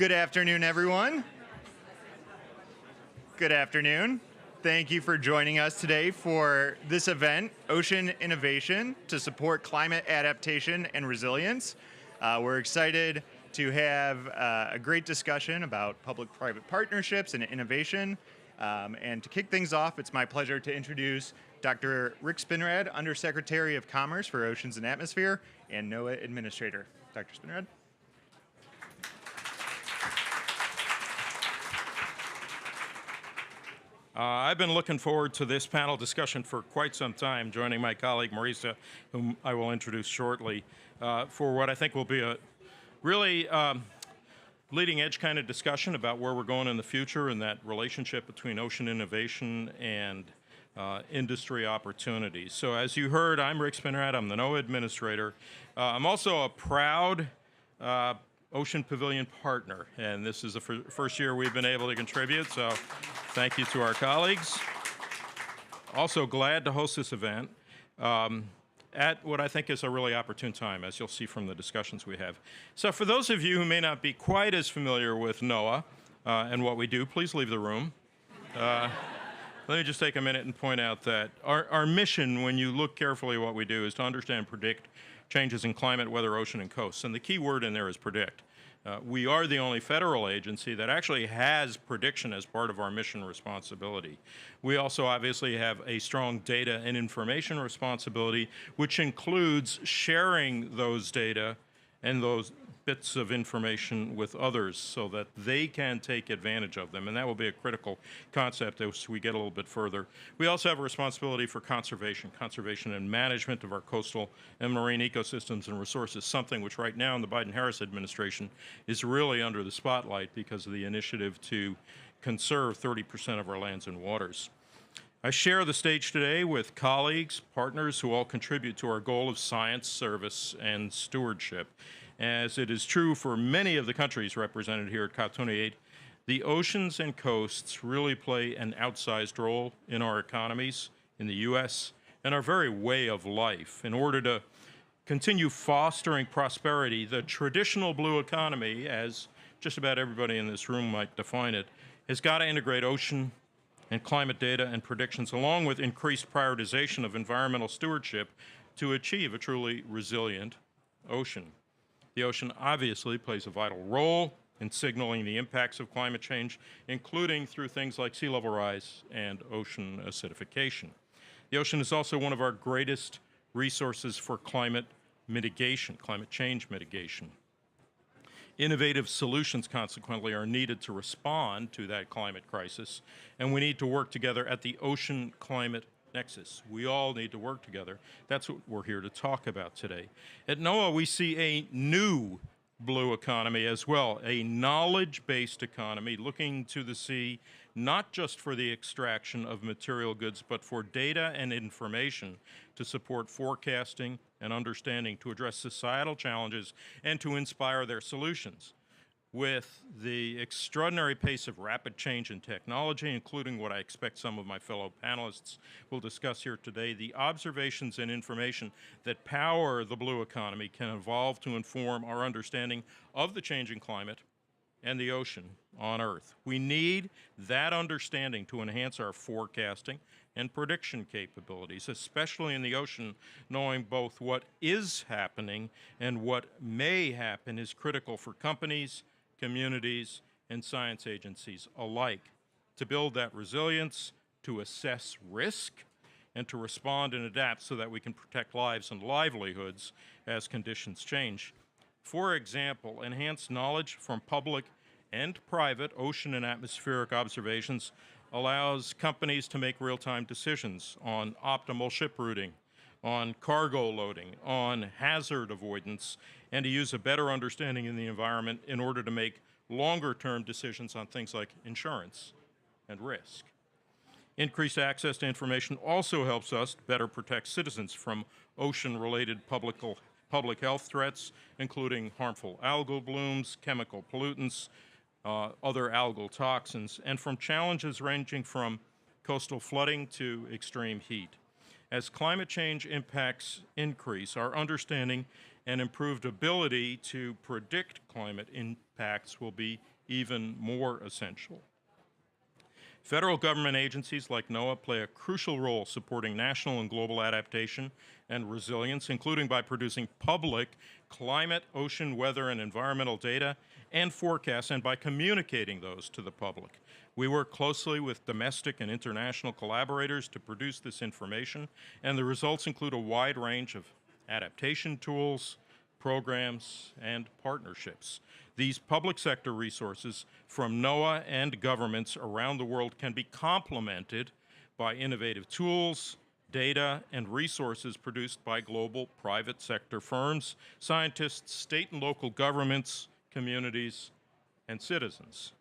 Good afternoon, everyone. Good afternoon. Thank you for joining us today for this event, Ocean Innovation, to support climate adaptation and resilience. We're excited to have a great discussion about public-private partnerships and innovation. And to kick things off, it's my pleasure to introduce Dr. Rick Spinrad, Undersecretary of Commerce for Oceans and Atmosphere and NOAA Administrator. Dr. Spinrad. I've been looking forward to this panel discussion for quite some time, joining my colleague Marisa, whom I will introduce shortly, for what I think will be a really leading edge kind of discussion about where we're going in the future and that relationship between ocean innovation and industry opportunities. So as you heard, I'm Rick Spinrad. I'm the NOAA Administrator. I'm also a proud Ocean Pavilion partner, and this is the first year we've been able to contribute, so thank you to our colleagues. Also glad to host this event at what I think is a really opportune time, as you'll see from the discussions we have. So for those of you who may not be quite as familiar with NOAA and what we do, please leave the room. Let me just take a minute and point out that our mission, when you look carefully at what we do, is to understand and predict changes in climate, weather, ocean, and coasts. And the key word in there is predict. We are the only federal agency that actually has prediction as part of our mission responsibility. We also obviously have a strong data and information responsibility, which includes sharing those data and those bits of information with others so that they can take advantage of them. And that will be a critical concept as we get a little bit further. We also have a responsibility for conservation and management of our coastal and marine ecosystems and resources, something which right now in the Biden-Harris administration is really under the spotlight because of the initiative to conserve 30% of our lands and waters. I share the stage today with colleagues, partners who all contribute to our goal of science, service, and stewardship. As it is true for many of the countries represented here at COP28, the oceans and coasts really play an outsized role in our economies in the U.S. and our very way of life. In order to continue fostering prosperity, the traditional blue economy, as just about everybody in this room might define it, has got to integrate ocean and climate data and predictions along with increased prioritization of environmental stewardship to achieve a truly resilient ocean. The ocean obviously plays a vital role in signaling the impacts of climate change, including through things like sea level rise and ocean acidification. The ocean is also one of our greatest resources for climate mitigation, climate change mitigation. Innovative solutions, consequently, are needed to respond to that climate crisis, and we need to work together at the ocean-climate nexus. We all need to work together. That's what we're here to talk about today. At NOAA, we see a new blue economy as well, a knowledge-based economy looking to the sea not just for the extraction of material goods, but for data and information to support forecasting and understanding, to address societal challenges, and to inspire their solutions. With the extraordinary pace of rapid change in technology, including what I expect some of my fellow panelists will discuss here today, the observations and information that power the blue economy can evolve to inform our understanding of the changing climate and the ocean on Earth. We need that understanding to enhance our forecasting and prediction capabilities, especially in the ocean. Knowing both what is happening and what may happen is critical for companies, communities, and science agencies alike to build that resilience, to assess risk, and to respond and adapt so that we can protect lives and livelihoods as conditions change. For example, enhanced knowledge from public and private ocean and atmospheric observations allows companies to make real-time decisions on optimal ship routing, on cargo loading, on hazard avoidance, and to use a better understanding in the environment in order to make longer-term decisions on things like insurance and risk. Increased access to information also helps us better protect citizens from ocean-related public health threats, including harmful algal blooms, chemical pollutants, other algal toxins, and from challenges ranging from coastal flooding to extreme heat. As climate change impacts increase, our understanding and improved ability to predict climate pacts will be even more essential. Federal government agencies like NOAA play a crucial role supporting national and global adaptation and resilience, including by producing public climate, ocean, weather, and environmental data and forecasts, and by communicating those to the public. We work closely with domestic and international collaborators to produce this information, and the results include a wide range of adaptation tools, programs, and partnerships. These public sector resources from NOAA and governments around the world can be complemented by innovative tools, data, and resources produced by global private sector firms, scientists, state and local governments, communities, and citizens.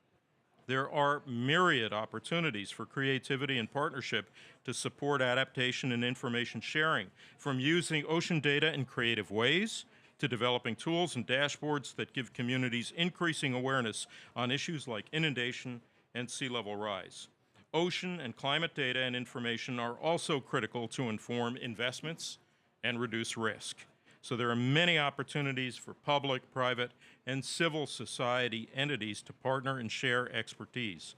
There are myriad opportunities for creativity and partnership to support adaptation and information sharing, from using ocean data in creative ways to developing tools and dashboards that give communities increasing awareness on issues like inundation and sea level rise. Ocean and climate data and information are also critical to inform investments and reduce risk. So there are many opportunities for public, private, and civil society entities to partner and share expertise.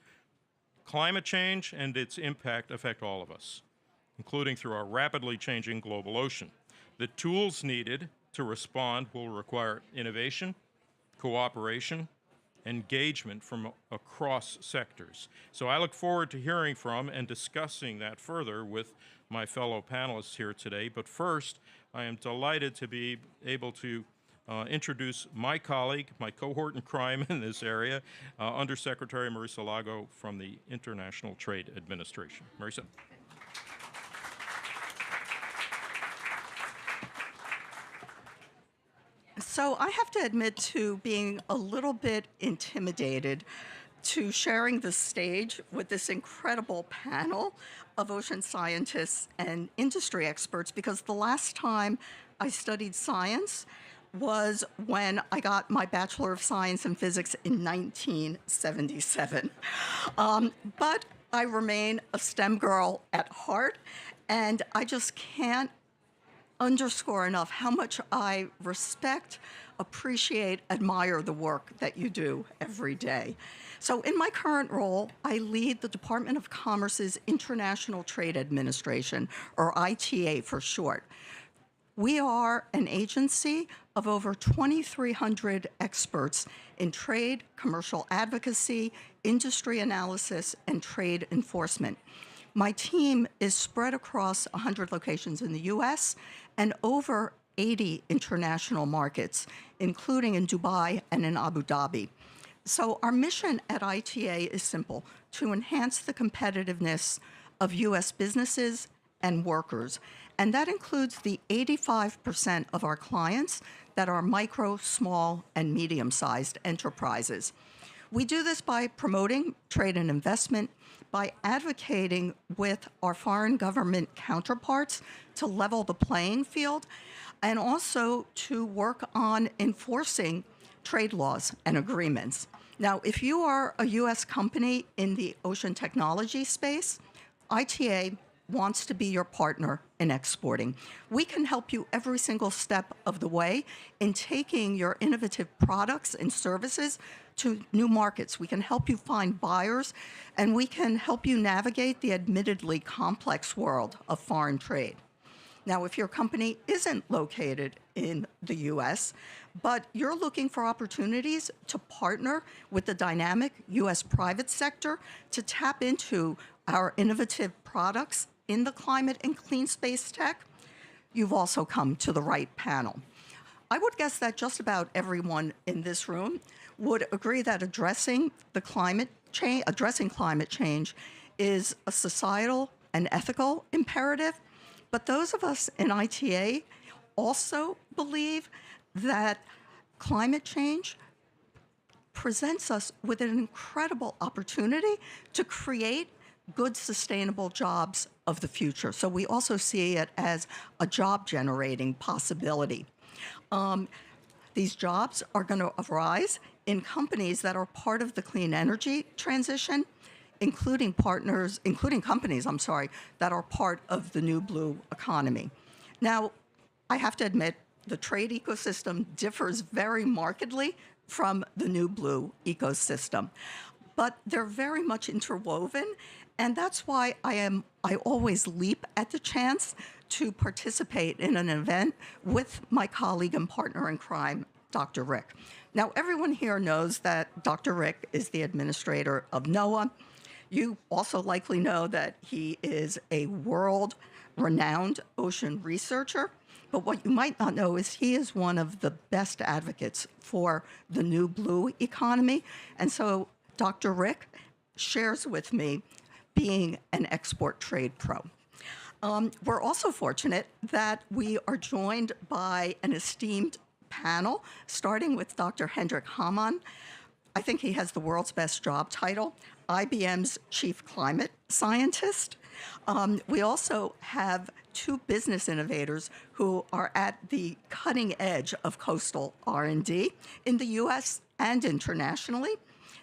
Climate change and its impact affect all of us, including through our rapidly changing global ocean. The tools needed to respond will require innovation, cooperation, engagement from across sectors. So I look forward to hearing from and discussing that further with my fellow panelists here today. But first, I am delighted to be able to introduce my colleague, my cohort in crime in this area, Undersecretary Marisa Lago from the International Trade Administration. Marisa. So I have to admit to being a little bit intimidated to sharing the stage with this incredible panel of ocean scientists and industry experts, because the last time I studied science was when I got my Bachelor of Science in Physics in 1977. But I remain a STEM girl at heart, and I just can't underscore enough how much I respect, appreciate, admire the work that you do every day. So in my current role, I lead the Department of Commerce's International Trade Administration, or ITA for short. We are an agency of over 2,300 experts in trade, commercial advocacy, industry analysis, and trade enforcement. My team is spread across 100 locations in the U.S. and over 80 international markets, including in Dubai and in Abu Dhabi. So our mission at ITA is simple: to enhance the competitiveness of U.S. businesses and workers. And that includes the 85% of our clients that are micro, small, and medium-sized enterprises. We do this by promoting trade and investment, by advocating with our foreign government counterparts to level the playing field, and also to work on enforcing trade laws and agreements. Now, if you are a U.S. company in the ocean technology space, ITA wants to be your partner in exporting. We can help you every single step of the way in taking your innovative products and services to new markets. We can help you find buyers, and we can help you navigate the admittedly complex world of foreign trade. Now, if your company isn't located in the U.S., but you're looking for opportunities to partner with the dynamic U.S. private sector to tap into our innovative products in the climate and clean space tech, you've also come to the right panel. I would guess that just about everyone in this room would agree that addressing climate change is a societal and ethical imperative. But those of us in ITA also believe that climate change presents us with an incredible opportunity to create good, sustainable jobs of the future. So we also see it as a job-generating possibility. These jobs are going to arise in companies that are part of the clean energy transition, including companies, that are part of the new blue economy. Now, I have to admit, the trade ecosystem differs very markedly from the new blue ecosystem. But they're very much interwoven, and that's why I always leap at the chance to participate in an event with my colleague and partner in crime, Dr. Rick. Now, everyone here knows that Dr. Rick is the administrator of NOAA. You also likely know that he is a world-renowned ocean researcher. But what you might not know is he is one of the best advocates for the new blue economy. And so Dr. Rick shares with me being an export trade pro. We're also fortunate that we are joined by an esteemed panel, starting with Dr. Hendrik Hamann. I think he has the world's best job title, IBM's Chief Climate Scientist. We also have two business innovators who are at the cutting edge of coastal R&D in the U.S. and internationally.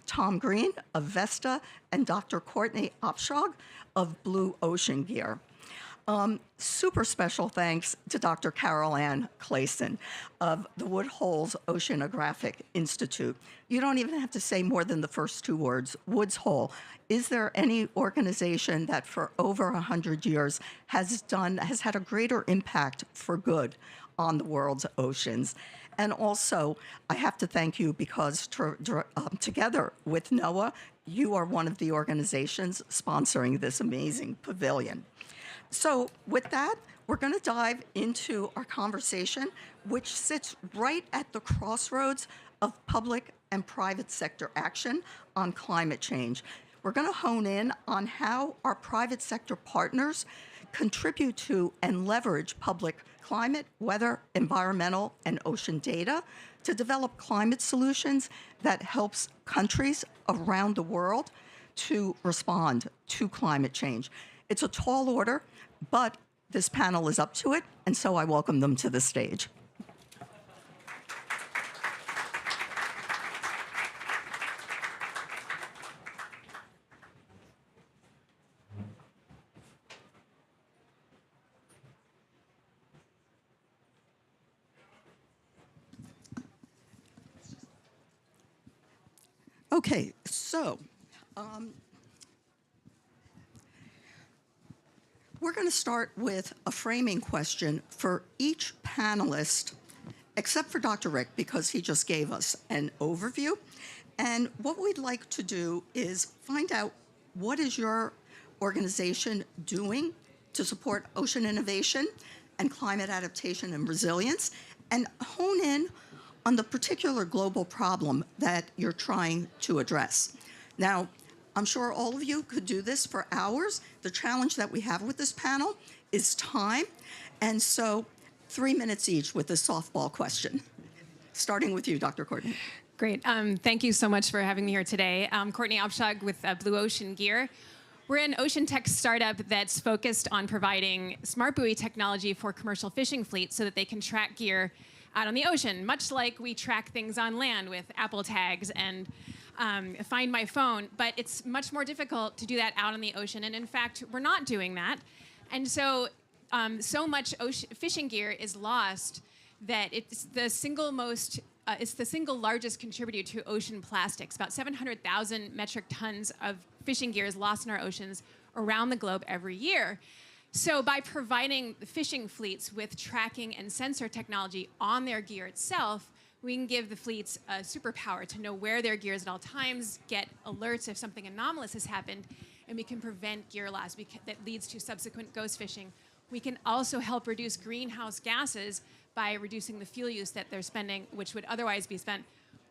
Tom Green of Vesta and Dr. Courtney Opshog of Blue Ocean Gear. Super special thanks to Dr. Carol Ann Clayson of the Woodholes Oceanographic Institute. You don't even have to say more than the first two words, Woods Hole. Is there any organization that for over 100 years has had a greater impact for good on the world's oceans? And also, I have to thank you because together with NOAA, you are one of the organizations sponsoring this amazing pavilion. So with that, we're going to dive into our conversation, which sits right at the crossroads of public and private sector action on climate change. We're going to hone in on how our private sector partners contribute to and leverage public climate, weather, environmental, and ocean data to develop climate solutions that helps countries around the world to respond to climate change. It's a tall order, but this panel is up to it, and so I welcome them to the stage. Okay, so we're going to start with a framing question for each panelist, except for Dr. Rick, because he just gave us an overview. And what we'd like to do is find out what is your organization doing to support ocean innovation and climate adaptation and resilience, and hone in on the particular global problem that you're trying to address. Now, I'm sure all of you could do this for hours. The challenge that we have with this panel is time, and so 3 minutes each with a softball question. Starting with you, Dr. Courtney. Great. Thank you so much for having me here today. Courtney Opshog with Blue Ocean Gear. We're an ocean tech startup that's focused on providing smart buoy technology for commercial fishing fleets so that they can track gear out on the ocean, much like we track things on land with Apple tags and Find My Phone, but it's much more difficult to do that out on the ocean, and in fact, we're not doing that. And so, so much fishing gear is lost that it's the single largest contributor to ocean plastics. About 700,000 metric tons of fishing gear is lost in our oceans around the globe every year. So by providing the fishing fleets with tracking and sensor technology on their gear itself, we can give the fleets a superpower to know where their gear is at all times, get alerts if something anomalous has happened, and we can prevent gear loss that leads to subsequent ghost fishing. We can also help reduce greenhouse gases by reducing the fuel use that they're spending, which would otherwise be spent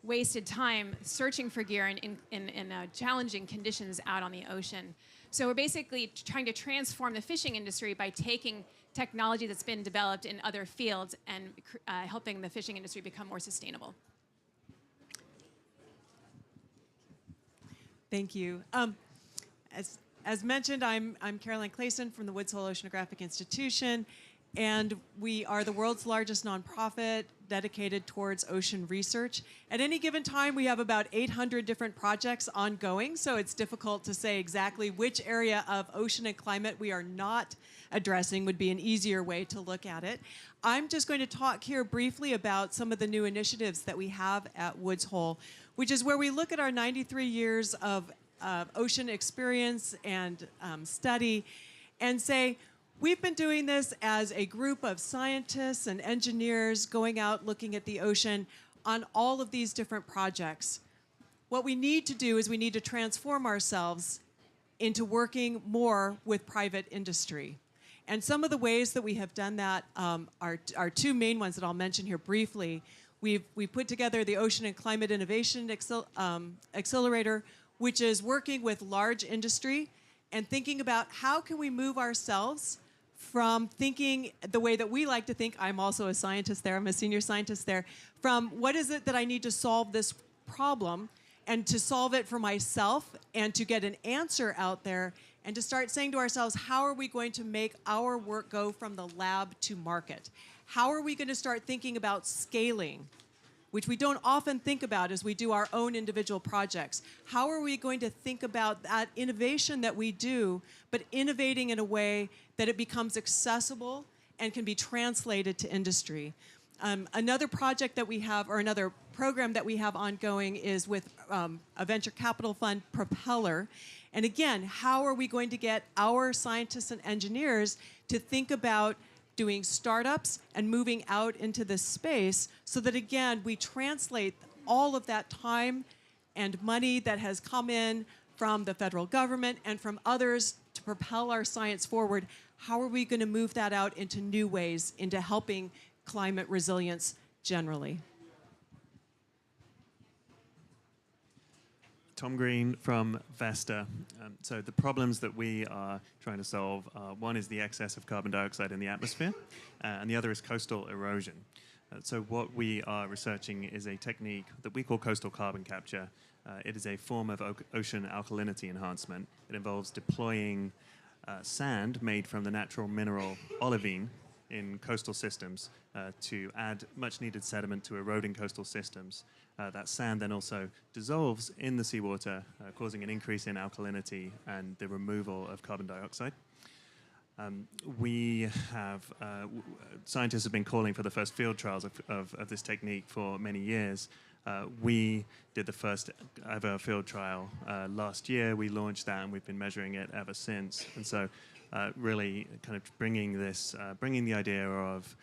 wasted time searching for gear in challenging conditions out on the ocean. So we're basically trying to transform the fishing industry by taking technology that's been developed in other fields and helping the fishing industry become more sustainable. Thank you. As mentioned, I'm Caroline Clayson from the Woodhull Oceanographic Institution, and we are the world's largest nonprofit dedicated towards ocean research. At any given time, we have about 800 different projects ongoing, so it's difficult to say exactly which area of ocean and climate we are not addressing would be an easier way to look at it. I'm just going to talk here briefly about some of the new initiatives that we have at Woods Hole, which is where we look at our 93 years of ocean experience and study and say, we've been doing this as a group of scientists and engineers going out looking at the ocean on all of these different projects. What we need to do is we need to transform ourselves into working more with private industry. And some of the ways that we have done that are two main ones that I'll mention here briefly. We've put together the Ocean and Climate Innovation Accelerator, which is working with large industry and thinking about how can we move ourselves from thinking the way that we like to think. I'm also a scientist there, I'm a senior scientist there, from what is it that I need to solve this problem, and to solve it for myself and to get an answer out there, and to start saying to ourselves, how are we going to make our work go from the lab to market? How are we going to start thinking about scaling, which we don't often think about as we do our own individual projects? How are we going to think about that innovation that we do, but innovating in a way that it becomes accessible and can be translated to industry? Another project that we have, or another program that we have ongoing, is with a venture capital fund, Propeller. And again, how are we going to get our scientists and engineers to think about doing startups and moving out into this space so that, again, we translate all of that time and money that has come in from the federal government and from others to propel our science forward? How are we going to move that out into new ways, into helping climate resilience generally? Tom Green from Vesta. So the problems that we are trying to solve, one is the excess of carbon dioxide in the atmosphere, and the other is coastal erosion. So what we are researching is a technique that we call coastal carbon capture. It is a form of ocean alkalinity enhancement. It involves deploying sand made from the natural mineral olivine in coastal systems to add much needed sediment to eroding coastal systems. That sand then also dissolves in the seawater, causing an increase in alkalinity and the removal of carbon dioxide. Scientists have been calling for the first field trials of this technique for many years. We did the first ever field trial last year. We launched that, and we've been measuring it ever since. And so really kind of bringing the idea of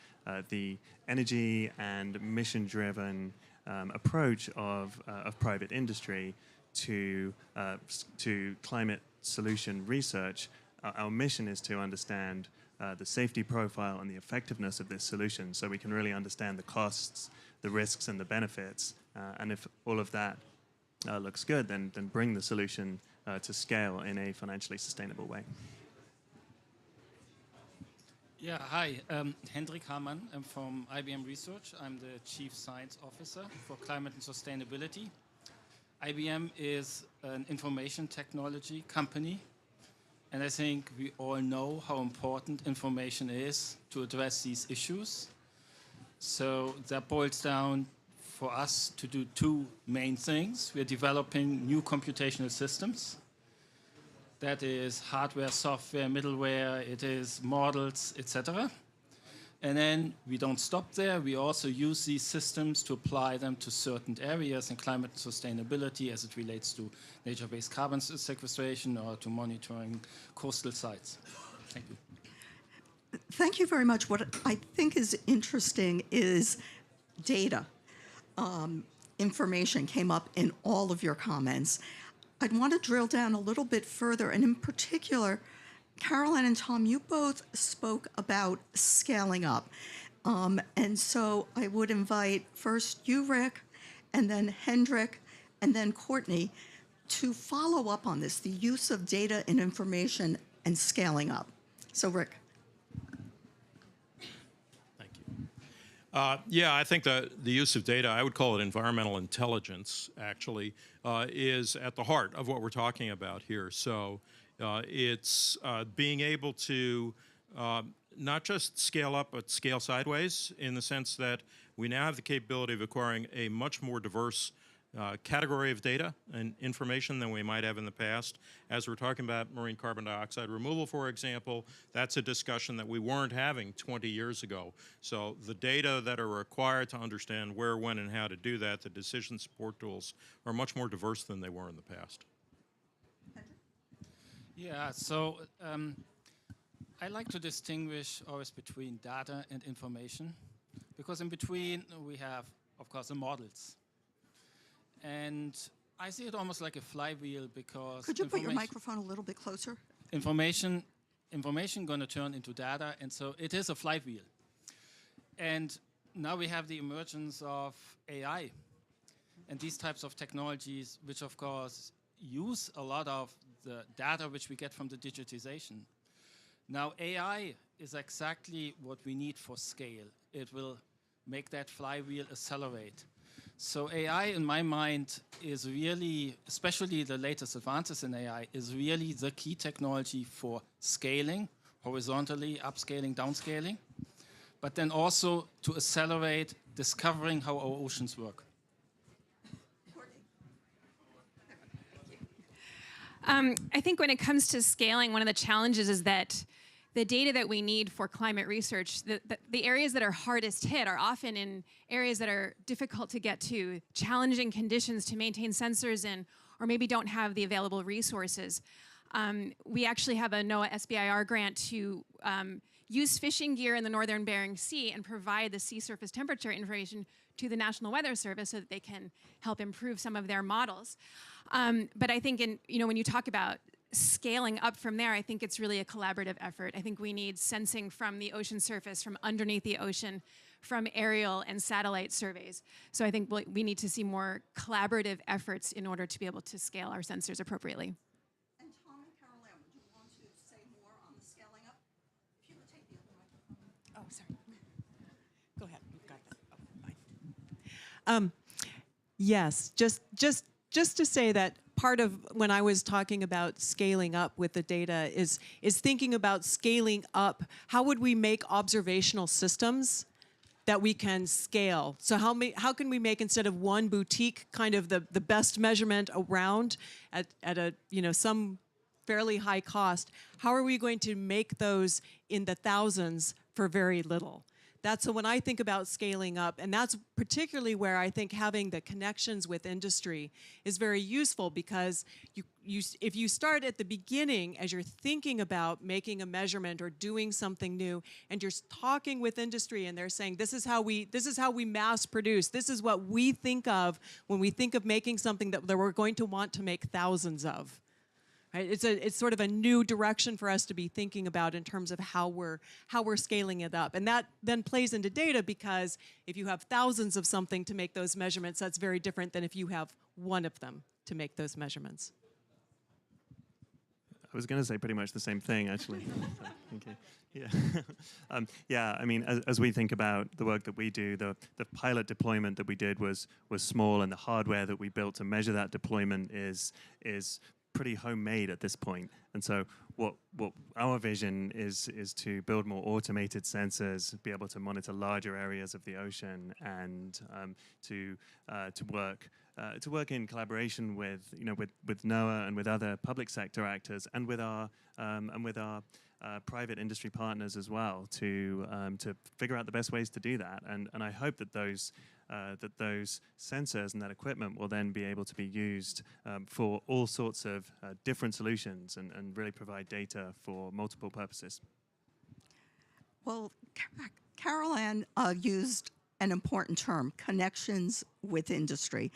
the energy and mission-driven approach of private industry to climate solution research. Our mission is to understand the safety profile and the effectiveness of this solution, so we can really understand the costs, the risks, and the benefits. And if all of that looks good, then bring the solution to scale in a financially sustainable way. Yeah, hi, Hendrik Hamann. I'm from IBM Research. I'm the Chief Science Officer for Climate and Sustainability. IBM is an information technology company, and I think we all know how important information is to address these issues. So that boils down for us to do two main things. We're developing new computational systems. That is hardware, software, middleware, it is models, etc. And then we don't stop there. We also use these systems to apply them to certain areas in climate and sustainability as it relates to nature-based carbon sequestration or to monitoring coastal sites. Thank you. Thank you very much. What I think is interesting is data. Information came up in all of your comments. I'd want to drill down a little bit further, and in particular, Caroline and Tom, you both spoke about scaling up. And so I would invite first you, Rick, and then Hendrik, and then Courtney, to follow up on this, the use of data and information and scaling up. So, Rick. Thank you. Yeah, I think the use of data, I would call it environmental intelligence, actually, is at the heart of what we're talking about here. So it's being able to not just scale up, but scale sideways, in the sense that we now have the capability of acquiring a much more diverse category of data and information than we might have in the past. As we're talking about marine carbon dioxide removal, for example, that's a discussion that we weren't having 20 years ago. So the data that are required to understand where, when, and how to do that, the decision support tools, are much more diverse than they were in the past. Yeah, so I like to distinguish always between data and information, because in between we have, of course, the models. And I see it almost like a flywheel, because Could you put your microphone a little bit closer? Information going to turn into data, and so it is a flywheel. And now we have the emergence of AI and these types of technologies, which of course use a lot of the data which we get from the digitization. Now AI is exactly what we need for scale. It will make that flywheel accelerate. So AI, in my mind, is really, especially the latest advances in AI, is really the key technology for scaling, horizontally, upscaling, downscaling, but then also to accelerate discovering how our oceans work. I think when it comes to scaling, one of the challenges is that the data that we need for climate research, the areas that are hardest hit are often in areas that are difficult to get to, challenging conditions to maintain sensors in, or maybe don't have the available resources. We actually have a NOAA SBIR grant to use fishing gear in the northern Bering Sea and provide the sea surface temperature information to the National Weather Service so that they can help improve some of their models. But I think when you talk about scaling up from there, I think it's really a collaborative effort. I think we need sensing from the ocean surface, from underneath the ocean, from aerial and satellite surveys. So I think we need to see more collaborative efforts in order to be able to scale our sensors appropriately. And Tom and Carol Ann, would you want to say more on the scaling up? If you would take the other microphone. Oh, sorry. Go ahead. You've got that. Oh, fine. Yes, just to say that part of when I was talking about scaling up with the data is thinking about scaling up. How would we make observational systems that we can scale? So how can we make, instead of one boutique kind of the best measurement around at a some fairly high cost, how are we going to make those in the thousands for very little? So when I think about scaling up, and that's particularly where I think having the connections with industry is very useful, because if you start at the beginning as you're thinking about making a measurement or doing something new, and you're talking with industry and they're saying, this is how we mass produce, this is what we think of when we think of making something that we're going to want to make thousands of. Right? It's sort of a new direction for us to be thinking about in terms of how we're scaling it up. And that then plays into data, because if you have thousands of something to make those measurements, that's very different than if you have one of them to make those measurements. I was going to say pretty much the same thing, actually. So, thank you. Yeah. Yeah, I mean, as we think about the work that we do, the pilot deployment that we did was small, and the hardware that we built to measure that deployment is pretty homemade at this point. And so what our vision is to build more automated sensors, be able to monitor larger areas of the ocean, and to work in collaboration with NOAA and with other public sector actors, and with our private industry partners as well, to figure out the best ways to do that. And I hope that those sensors and that equipment will then be able to be used for all sorts of different solutions, and really provide data for multiple purposes. Well, Carol Ann used an important term, connections with industry.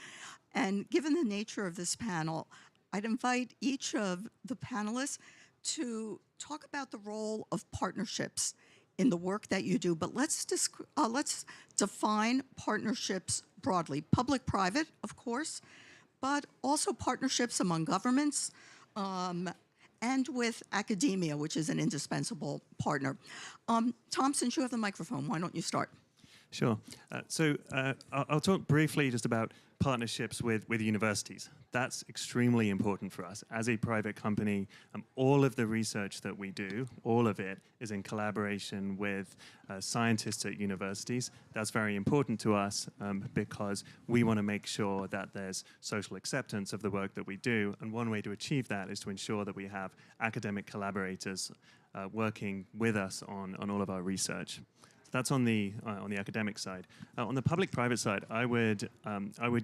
And given the nature of this panel, I'd invite each of the panelists to talk about the role of partnerships in the work that you do. But let's define partnerships broadly. Public-private, of course, but also partnerships among governments, and with academia, which is an indispensable partner. Tom, since you have the microphone, why don't you start? Sure. I'll talk briefly just about partnerships with universities. That's extremely important for us. As a private company, all of the research that we do, all of it is in collaboration with scientists at universities. That's very important to us because we want to make sure that there's social acceptance of the work that we do. And one way to achieve that is to ensure that we have academic collaborators working with us on all of our research. That's on the academic side. On the public-private side, I would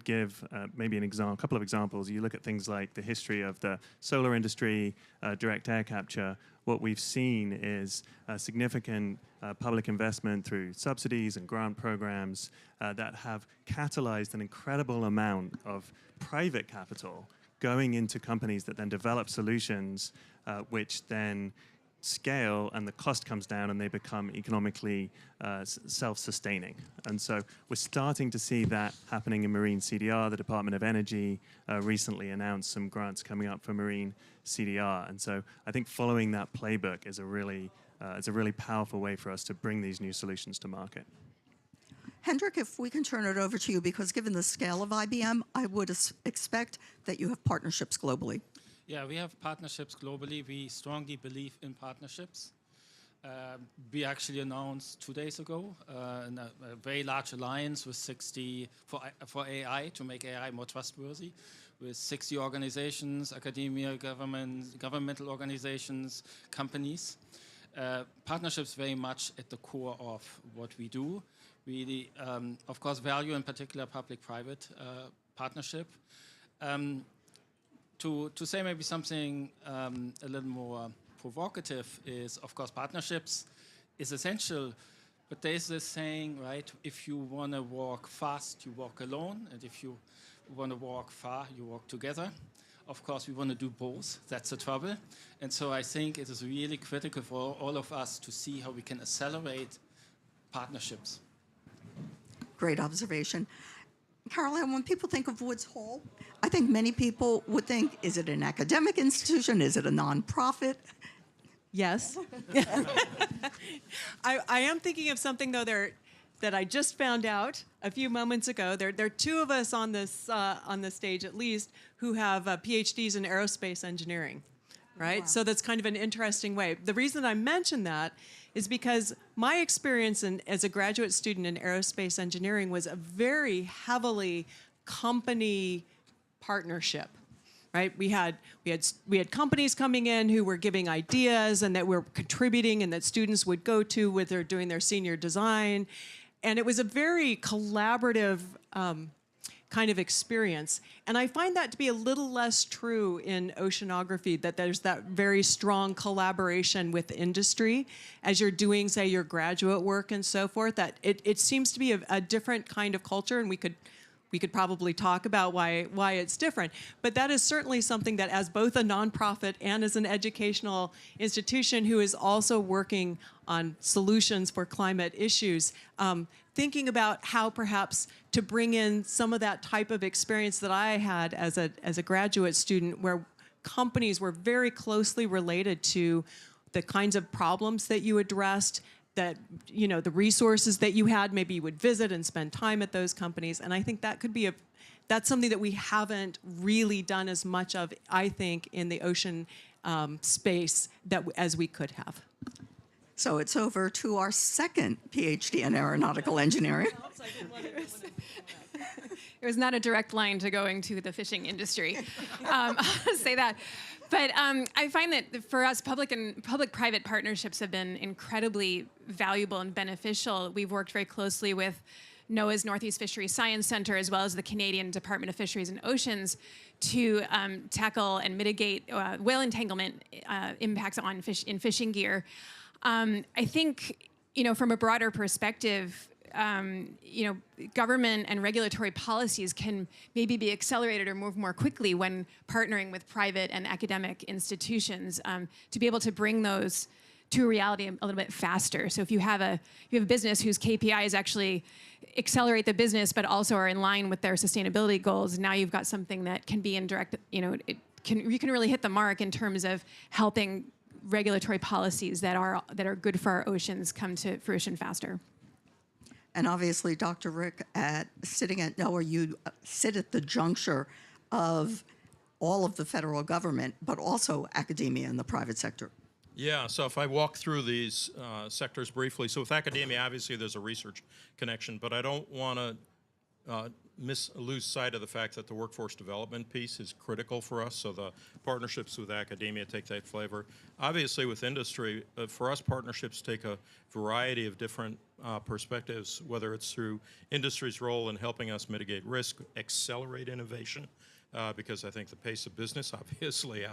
give maybe a couple of examples. You look at things like the history of the solar industry, direct air capture. What we've seen is significant public investment through subsidies and grant programs that have catalyzed an incredible amount of private capital going into companies that then develop solutions which then scale and the cost comes down and they become economically self-sustaining. And so we're starting to see that happening in marine CDR. The Department of Energy recently announced some grants coming up for marine CDR. And so I think following that playbook is a really powerful way for us to bring these new solutions to market. Hendrik, if we can turn it over to you, because given the scale of IBM, I would expect that you have partnerships globally. Yeah, we have partnerships globally. We strongly believe in partnerships. We actually announced 2 days ago a very large alliance with 60 for AI to make AI more trustworthy, with 60 organizations, academia, governmental organizations, companies. Partnerships very much at the core of what we do. We, of course, value in particular public-private partnership. To say maybe something a little more provocative is, of course, partnerships is essential, but there's this saying, right, if you want to walk fast, you walk alone, and if you want to walk far, you walk together. Of course, we want to do both. That's the trouble. And so I think it is really critical for all of us to see how we can accelerate partnerships. Great observation. Caroline, when people think of Woods Hole, I think many people would think, is it an academic institution? Is it a nonprofit? Yes. I am thinking of something, though, that I just found out a few moments ago. There are two of us on this on the stage, at least, who have PhDs in aerospace engineering, right? Wow. So that's kind of an interesting way. The reason I mention that is because my experience as a graduate student in aerospace engineering was a very heavily company partnership, right? We had companies coming in who were giving ideas and that were contributing and that students would go to with their doing their senior design, and it was a very collaborative kind of experience. And I find that to be a little less true in oceanography, that there's that very strong collaboration with industry as you're doing, say, your graduate work and so forth, that it seems to be a different kind of culture, and we could probably talk about why it's different. But that is certainly something that, as both a nonprofit and as an educational institution who is also working on solutions for climate issues, thinking about how perhaps to bring in some of that type of experience that I had as a graduate student, where companies were very closely related to the kinds of problems that you addressed, that, you know, the resources that you had, maybe you would visit and spend time at those companies. And I think that could be that's something that we haven't really done as much of, I think, in the ocean space as we could have. So it's over to our second PhD in aeronautical engineering. It was not a direct line to going to the fishing industry. I'll say that. But I find that for us, public-private partnerships have been incredibly valuable and beneficial. We've worked very closely with NOAA's Northeast Fisheries Science Center, as well as the Canadian Department of Fisheries and Oceans, to tackle and mitigate whale entanglement impacts on in fishing gear. I think, you know, from a broader perspective, you know, government and regulatory policies can maybe be accelerated or move more quickly when partnering with private and academic institutions to be able to bring those to reality a little bit faster. So if you have a business whose KPIs actually accelerate the business, but also are in line with their sustainability goals, now you've got something that can be in direct, you know, you can really hit the mark in terms of helping regulatory policies that are good for our oceans come to fruition faster. And obviously, Dr. Rick, sitting at NOAA, you sit at the juncture of all of the federal government, but also academia and the private sector. Yeah, so if I walk through these sectors briefly, so with academia, obviously there's a research connection, but I don't want to lose sight of the fact that the workforce development piece is critical for us, so the partnerships with academia take that flavor. Obviously with industry, for us partnerships take a variety of different perspectives, whether it's through industry's role in helping us mitigate risk, accelerate innovation, because I think the pace of business obviously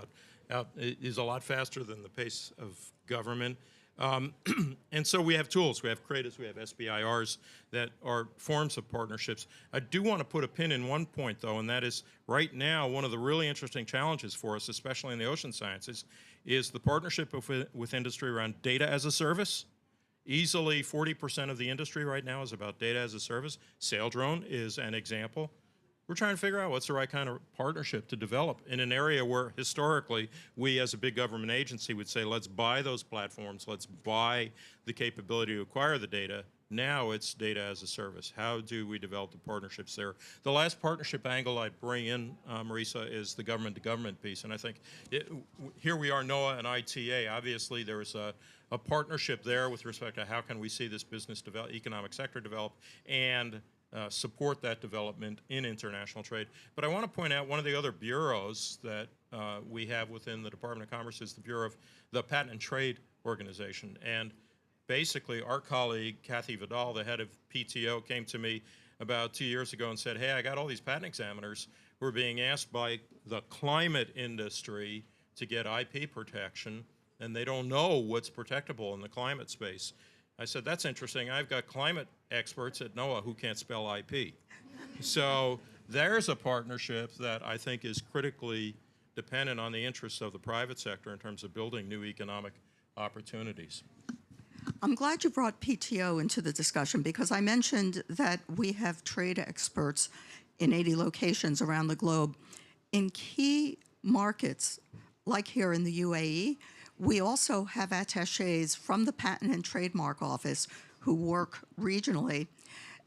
is a lot faster than the pace of government. And so we have tools. We have CRADAs, we have SBIRs that are forms of partnerships. I do want to put a pin in one point, though, and that is right now one of the really interesting challenges for us, especially in the ocean sciences, is the partnership with industry around data as a service. Easily 40% of the industry right now is about data as a service. Saildrone is an example. We're trying to figure out what's the right kind of partnership to develop in an area where historically we as a big government agency would say, let's buy those platforms, let's buy the capability to acquire the data. Now it's data as a service. How do we develop the partnerships there? The last partnership angle I bring in, Marisa, is the government-to-government piece. And I think here we are, NOAA and ITA. Obviously there's a partnership there with respect to how can we see this business economic sector develop and support that development in international trade. But I want to point out one of the other bureaus that we have within the Department of Commerce is the Bureau of the Patent and Trade Organization. And basically our colleague, Kathy Vidal, the head of PTO, came to me about 2 years ago and said, hey, I got all these patent examiners who are being asked by the climate industry to get IP protection, and they don't know what's protectable in the climate space. I said, that's interesting. I've got climate experts at NOAA who can't spell IP. So there's a partnership that I think is critically dependent on the interests of the private sector in terms of building new economic opportunities. I'm glad you brought PTO into the discussion because I mentioned that we have trade experts in 80 locations around the globe. In key markets, like here in the UAE, we also have attachés from the Patent and Trademark Office who work regionally.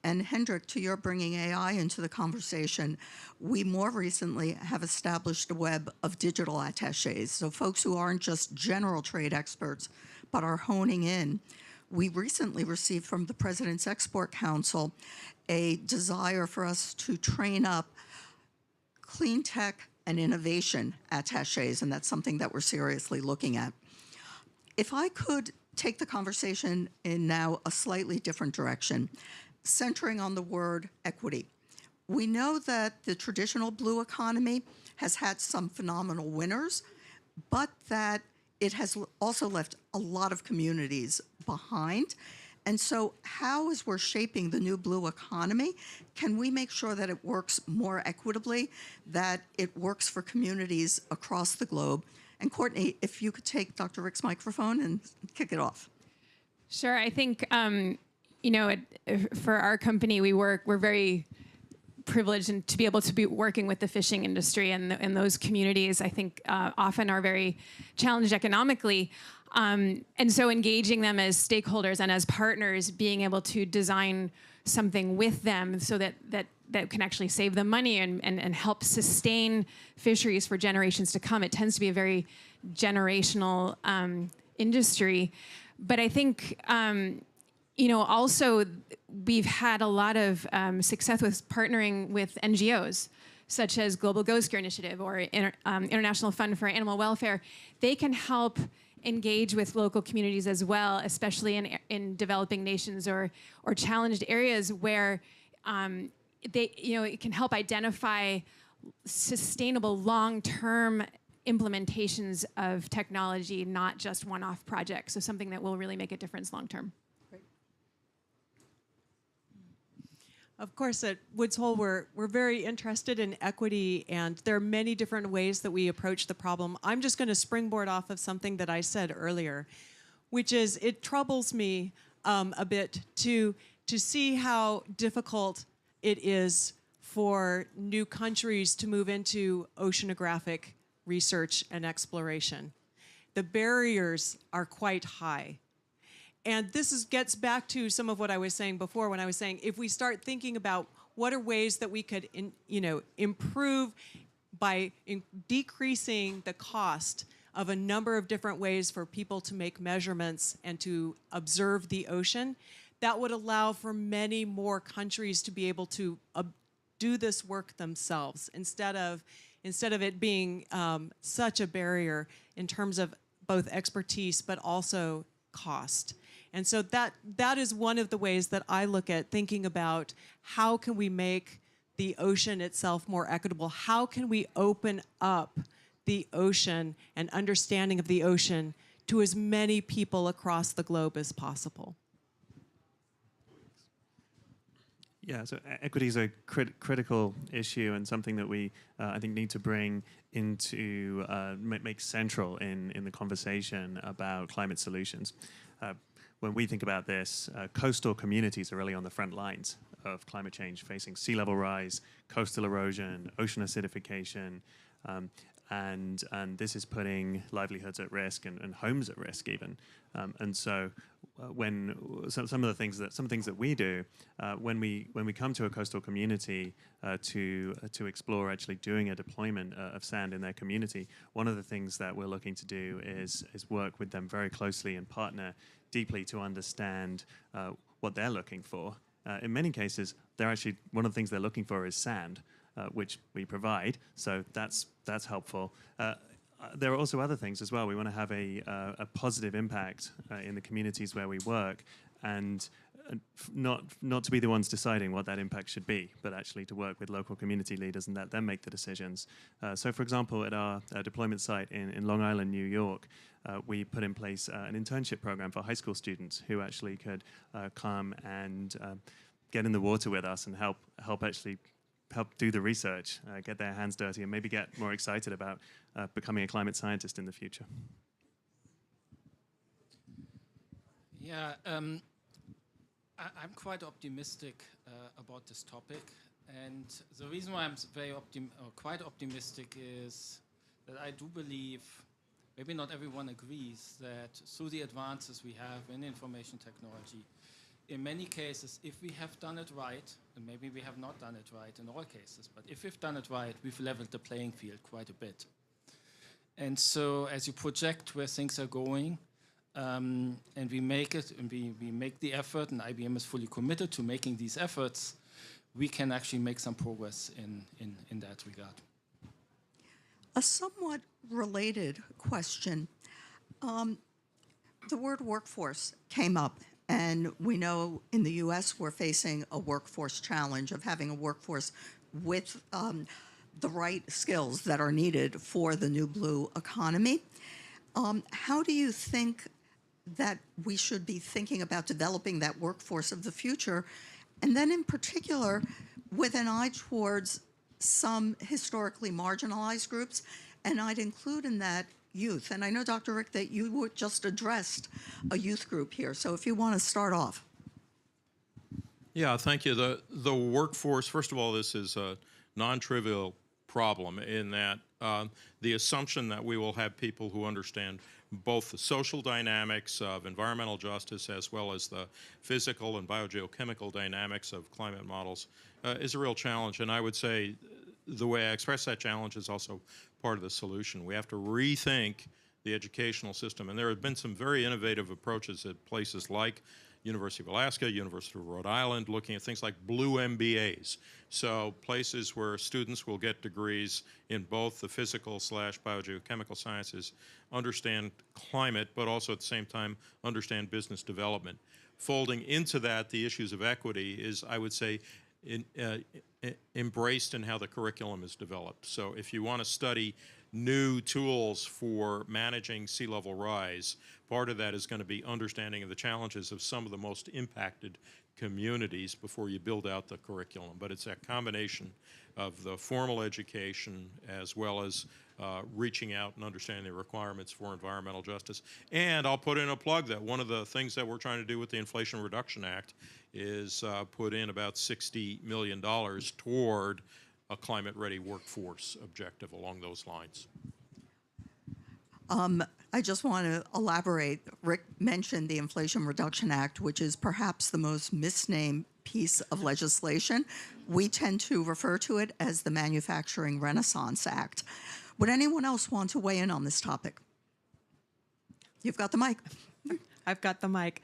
And Hendrik, to your bringing AI into the conversation, we more recently have established a web of digital attachés, so folks who aren't just general trade experts, but are honing in. We recently received from the President's Export Council a desire for us to train up clean tech and innovation attachés, and that's something that we're seriously looking at. If I could take the conversation in now a slightly different direction, centering on the word equity. We know that the traditional blue economy has had some phenomenal winners, but that it has also left a lot of communities behind. And so how, as we're shaping the new blue economy, can we make sure that it works more equitably, that it works for communities across the globe? And Courtney, if you could take Dr. Rick's microphone and kick it off. Sure. I think, for our company, we're very privileged and to be able to be working with the fishing industry and those communities, I think, often are very challenged economically. And so engaging them as stakeholders and as partners, being able to design something with them so that can actually save them money and help sustain fisheries for generations to come. It tends to be a very generational industry. But I think, also we've had a lot of success with partnering with NGOs, such as Global Ghost Gear Initiative or International Fund for Animal Welfare. They can help engage with local communities as well, especially in developing nations or challenged areas where it can help identify sustainable long-term implementations of technology, not just one-off projects. So something that will really make a difference long-term. Of course, at Woods Hole, we're very interested in equity, and there are many different ways that we approach the problem. I'm just going to springboard off of something that I said earlier, which is it troubles me a bit to see how difficult it is for new countries to move into oceanographic research and exploration. The barriers are quite high. And gets back to some of what I was saying before when I was saying if we start thinking about what are ways that we could improve by decreasing the cost of a number of different ways for people to make measurements and to observe the ocean, that would allow for many more countries to be able to do this work themselves instead of it being such a barrier in terms of both expertise but also cost. And so that is one of the ways that I look at thinking about how can we make the ocean itself more equitable? How can we open up the ocean and understanding of the ocean to as many people across the globe as possible? Yeah, so equity is a critical issue and something that we, I think, need to bring into, make central in the conversation about climate solutions. When we think about this, coastal communities are really on the front lines of climate change, facing sea level rise, coastal erosion, ocean acidification, and this is putting livelihoods at risk and homes at risk even. And so, when some things that we do when we come to a coastal community to explore actually doing a deployment of sand in their community, one of the things that we're looking to do is work with them very closely and partner deeply to understand what they're looking for. In many cases, they're actually one of the things they're looking for is sand, which we provide. So that's helpful. There are also other things as well. We want to have a positive impact in the communities where we work, and not to be the ones deciding what that impact should be, but actually to work with local community leaders and let them make the decisions. So, for example, at our deployment site in Long Island, New York, we put in place an internship program for high school students who actually could come and get in the water with us and help do the research, get their hands dirty, and maybe get more excited about becoming a climate scientist in the future. Yeah, I'm quite optimistic about this topic, and the reason why I'm quite optimistic is that I do believe, maybe not everyone agrees, that through the advances we have in information technology, in many cases, if we have done it right, and maybe we have not done it right in all cases, but if we've done it right, we've leveled the playing field quite a bit. And so as you project where things are going, and we make it, and we make the effort, and IBM is fully committed to making these efforts, we can actually make some progress in that regard. A somewhat related question. The word workforce came up. And we know in the U.S. we're facing a workforce challenge of having a workforce with the right skills that are needed for the new blue economy. How do you think that we should be thinking about developing that workforce of the future? And then in particular, with an eye towards some historically marginalized groups, and I'd include in that youth. And I know, Dr. Rick, that you just addressed a youth group here. So if you want to start off. Yeah, thank you. The workforce, first of all, this is a non-trivial problem in that the assumption that we will have people who understand both the social dynamics of environmental justice as well as the physical and biogeochemical dynamics of climate models is a real challenge. And I would say the way I express that challenge is also part of the solution. We have to rethink the educational system. And there have been some very innovative approaches at places like University of Alaska, University of Rhode Island, looking at things like blue MBAs. So places where students will get degrees in both the physical / biogeochemical sciences, understand climate, but also at the same time understand business development. Folding into that the issues of equity is, I would say, embraced in how the curriculum is developed. So if you want to study new tools for managing sea level rise, part of that is going to be understanding of the challenges of some of the most impacted communities before you build out the curriculum. But it's that combination of the formal education as well as reaching out and understanding the requirements for environmental justice. And I'll put in a plug that one of the things that we're trying to do with the Inflation Reduction Act is put in about $60 million toward a climate-ready workforce objective along those lines. I just want to elaborate. Rick mentioned the Inflation Reduction Act, which is perhaps the most misnamed piece of legislation. We tend to refer to it as the Manufacturing Renaissance Act. Would anyone else want to weigh in on this topic? You've got the mic. I've got the mic.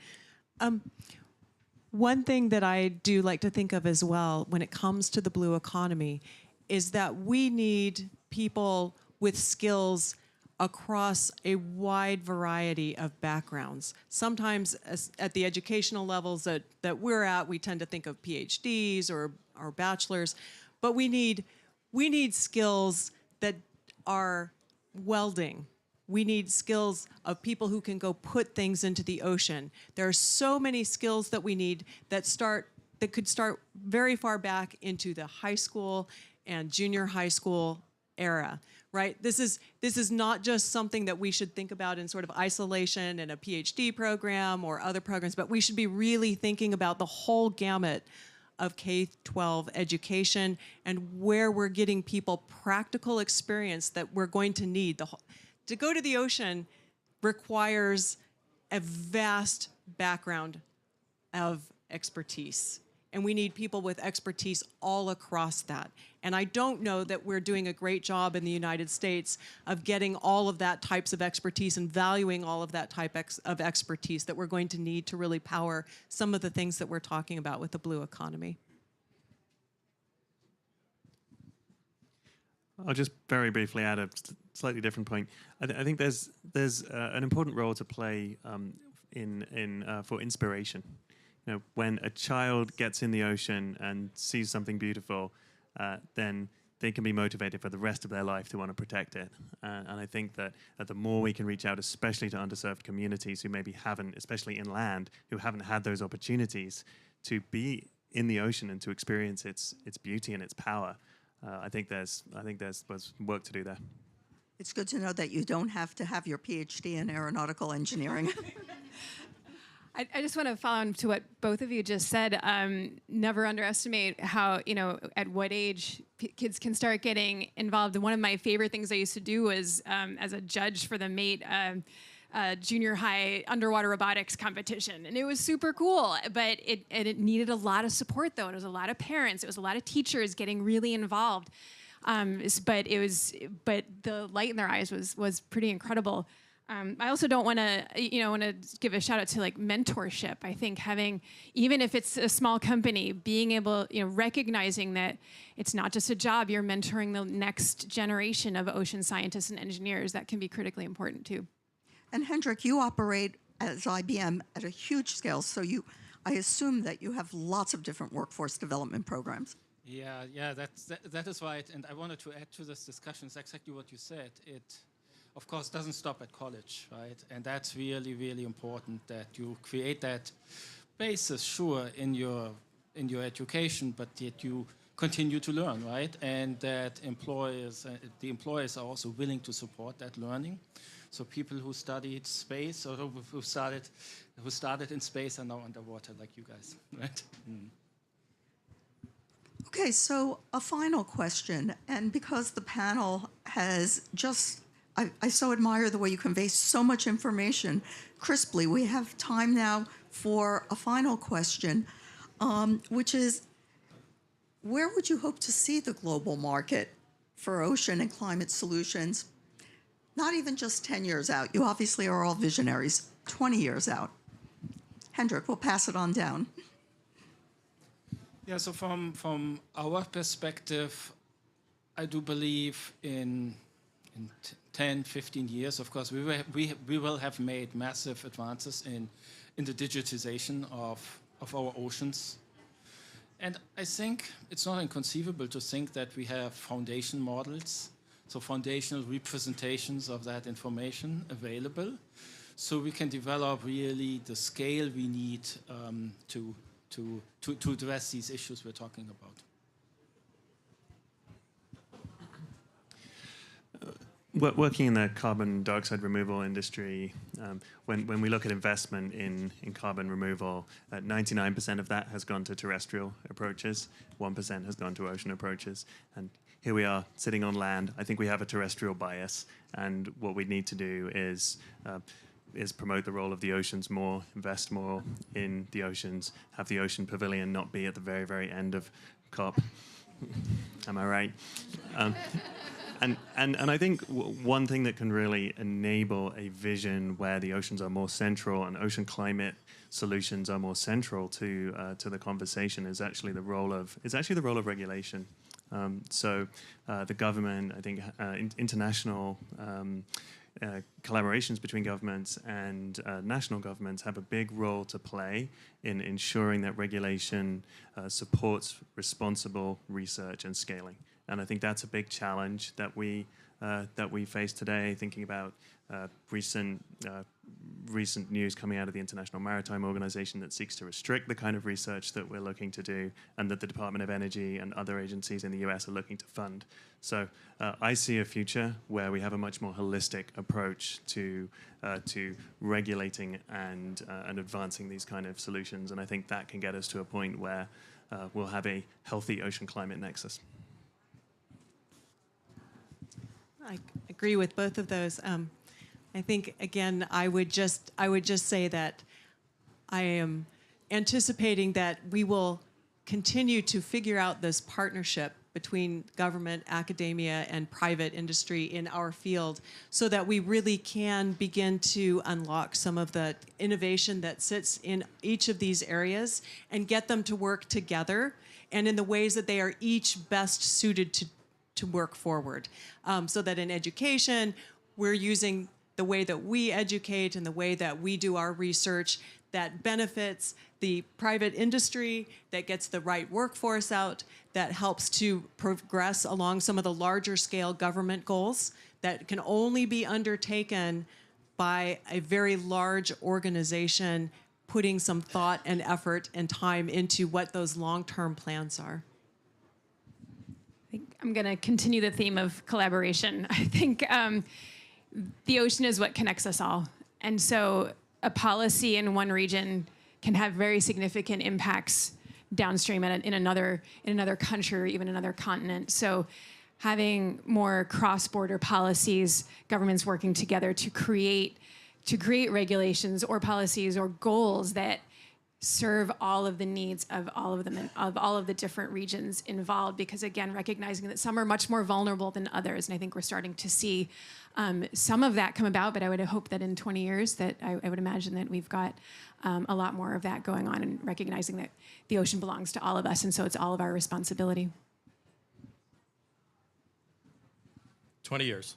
One thing that I do like to think of as well when it comes to the blue economy is that we need people with skills across a wide variety of backgrounds. Sometimes at the educational levels that we're at, we tend to think of PhDs or bachelors, but we need skills that are welding. We need skills of people who can go put things into the ocean. There are so many skills that we need that could start very far back into the high school and junior high school era, right? This is not just something that we should think about in sort of isolation in a PhD program or other programs, but we should be really thinking about the whole gamut of K-12 education and where we're getting people practical experience that we're going to need. To go to the ocean requires a vast background of expertise. And we need people with expertise all across that. And I don't know that we're doing a great job in the United States of getting all of that types of expertise and valuing all of that type of expertise that we're going to need to really power some of the things that we're talking about with the blue economy. I'll just very briefly add a slightly different point. I think there's an important role to play for inspiration. You know, when a child gets in the ocean and sees something beautiful, then they can be motivated for the rest of their life to want to protect it. And I think that the more we can reach out, especially to underserved communities who maybe haven't, especially inland, who haven't had those opportunities to be in the ocean and to experience its beauty and its power, I think there's work to do there. It's good to know that you don't have to have your PhD in aeronautical engineering. I just want to follow on to what both of you just said. Never underestimate how, at what age kids can start getting involved. And one of my favorite things I used to do was, as a judge for the MATE junior high underwater robotics competition. And it was super cool, but it needed a lot of support, though. It was a lot of parents. It was a lot of teachers getting really involved. But the light in their eyes was pretty incredible. I also don't want to give a shout out to mentorship. I think having, even if it's a small company, being able, recognizing that it's not just a job, you're mentoring the next generation of ocean scientists and engineers, that can be critically important too. And Hendrik, you operate as IBM at a huge scale, so I assume that you have lots of different workforce development programs. Yeah, that is right. And I wanted to add to this discussion, it's exactly what you said. It, of course, doesn't stop at college, right? And that's really, really important that you create that basis, sure, in your education, but that you continue to learn, right? And that the employers are also willing to support that learning. So people who studied space or who started in space are now underwater, like you guys, right? Mm. Okay, so a final question, and because the panel has just, I so admire the way you convey so much information crisply, we have time now for a final question, which is, where would you hope to see the global market for ocean and climate solutions? Not even just 10 years out. You obviously are all visionaries. 20 years out. Hendrik, we'll pass it on down. Yeah, so from our perspective, I do believe in 10, 15 years, of course, we will have made massive advances in the digitization of our oceans. And I think it's not inconceivable to think that we have foundation models, so foundational representations of that information available, so we can develop really the scale we need to address these issues we're talking about. Working in the carbon dioxide removal industry, when we look at investment in carbon removal, 99% of that has gone to terrestrial approaches, 1% has gone to ocean approaches. And here we are sitting on land. I think we have a terrestrial bias, and what we need to do is promote the role of the oceans more, invest more in the oceans, have the ocean pavilion not be at the very, very end of COP. Am I right? And I think one thing that can really enable a vision where the oceans are more central and ocean climate solutions are more central to the conversation is actually the role of regulation. So the government, I think, international collaborations between governments and national governments have a big role to play in ensuring that regulation supports responsible research and scaling. And I think that's a big challenge that we face today. Thinking about recent news coming out of the International Maritime Organization that seeks to restrict the kind of research that we're looking to do, and that the Department of Energy and other agencies in the US are looking to fund. So I see a future where we have a much more holistic approach to regulating and advancing these kind of solutions. And I think that can get us to a point where we'll have a healthy ocean climate nexus. I agree with both of those. I think, again, I would just say that I am anticipating that we will continue to figure out this partnership between government, academia, and private industry in our field so that we really can begin to unlock some of the innovation that sits in each of these areas and get them to work together and in the ways that they are each best suited to work forward. So that in education, we're using the way that we educate and the way that we do our research that benefits the private industry, that gets the right workforce out, that helps to progress along some of the larger scale government goals that can only be undertaken by a very large organization putting some thought and effort and time into what those long-term plans are. I think I'm going to continue the theme of collaboration. I think the ocean is what connects us all. And so a policy in one region can have very significant impacts downstream in another country or even another continent. So having more cross-border policies, governments working together to create regulations or policies or goals that serve all of the needs of all of the different regions involved, because again, recognizing that some are much more vulnerable than others. And I think we're starting to see some of that come about, but I would hope that in 20 years that I would imagine that we've got a lot more of that going on, and recognizing that the ocean belongs to all of us, and so it's all of our responsibility. 20 years.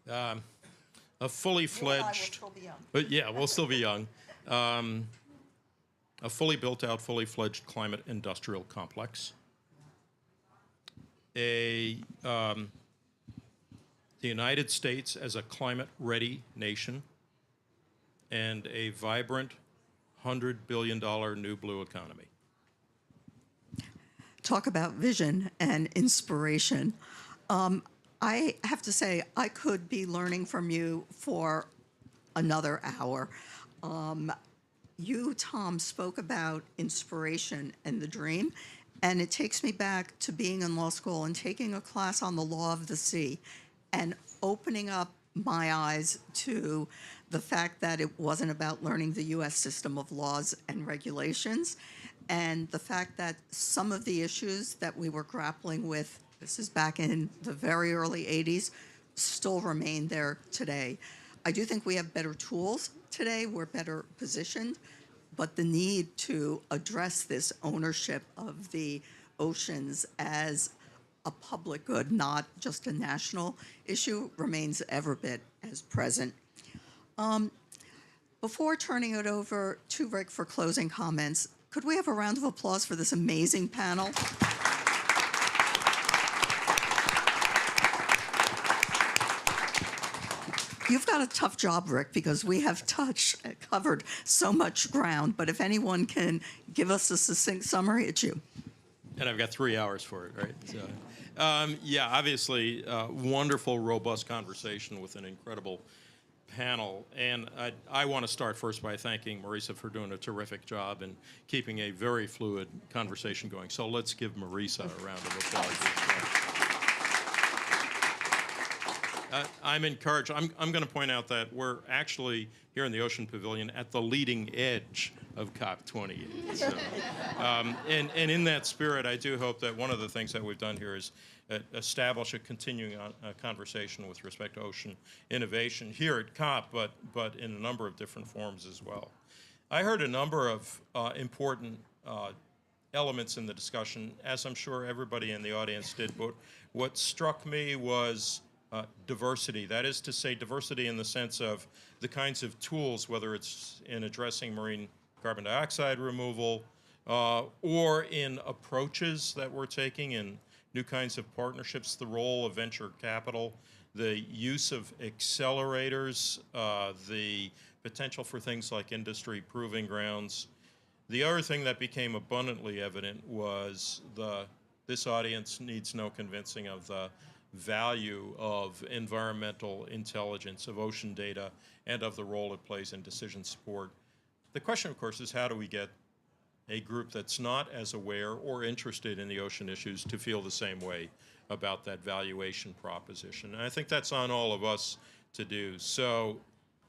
Yeah. A fully fledged, but yeah, we'll still be young. A fully built out, fully fledged climate industrial complex. The United States as a climate ready nation, and a vibrant $100 billion new blue economy. Talk about vision and inspiration. I have to say, I could be learning from you for another hour. You, Tom, spoke about inspiration and the dream, and it takes me back to being in law school and taking a class on the law of the sea and opening up my eyes to the fact that it wasn't about learning the U.S. system of laws and regulations, and the fact that some of the issues that we were grappling with, this is back in the very early 80s, still remain there today. I do think we have better tools today, we're better positioned, but the need to address this ownership of the oceans as a public good, not just a national issue, remains every bit as present. Before turning it over to Rick for closing comments, could we have a round of applause for this amazing panel? You've got a tough job, Rick, because we have covered so much ground, but if anyone can give us a succinct summary, it's you. And I've got 3 hours for it, right? So, yeah, obviously, wonderful, robust conversation with an incredible panel. And I want to start first by thanking Marisa for doing a terrific job and keeping a very fluid conversation going. So let's give Marisa a round of applause. I'm encouraged. I'm going to point out that we're actually here in the Ocean Pavilion at the leading edge of COP28. So, and in that spirit, I do hope that one of the things that we've done here is establish a continuing conversation with respect to ocean innovation here at COP, but in a number of different forms as well. I heard a number of important elements in the discussion, as I'm sure everybody in the audience did, but what struck me was diversity. That is to say, diversity in the sense of the kinds of tools, whether it's in addressing marine carbon dioxide removal or in approaches that we're taking in new kinds of partnerships, the role of venture capital, the use of accelerators, the potential for things like industry proving grounds. The other thing that became abundantly evident was this audience needs no convincing of the value of environmental intelligence, of ocean data, and of the role it plays in decision support. The question, of course, is how do we get a group that's not as aware or interested in the ocean issues to feel the same way about that valuation proposition? And I think that's on all of us to do. So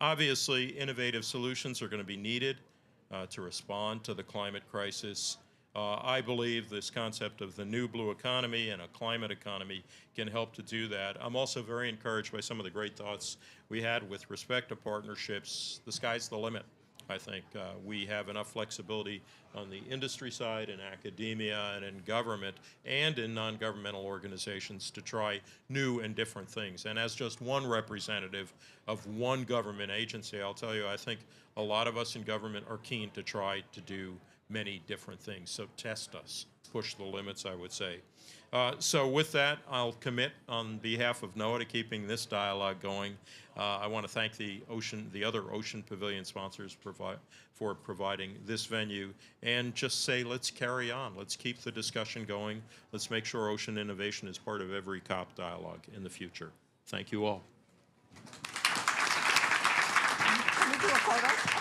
obviously, innovative solutions are going to be needed to respond to the climate crisis. I believe this concept of the new blue economy and a climate economy can help to do that. I'm also very encouraged by some of the great thoughts we had with respect to partnerships. The sky's the limit. I think we have enough flexibility on the industry side, in academia, and in government, and in non-governmental organizations to try new and different things. And as just one representative of one government agency, I'll tell you, I think a lot of us in government are keen to try to do many different things. So test us, push the limits, I would say. So with that, I'll commit on behalf of NOAA to keeping this dialogue going. I want to thank the other Ocean Pavilion sponsors for providing this venue, and just say, let's carry on. Let's keep the discussion going. Let's make sure ocean innovation is part of every COP dialogue in the future. Thank you all. Can we do a photo?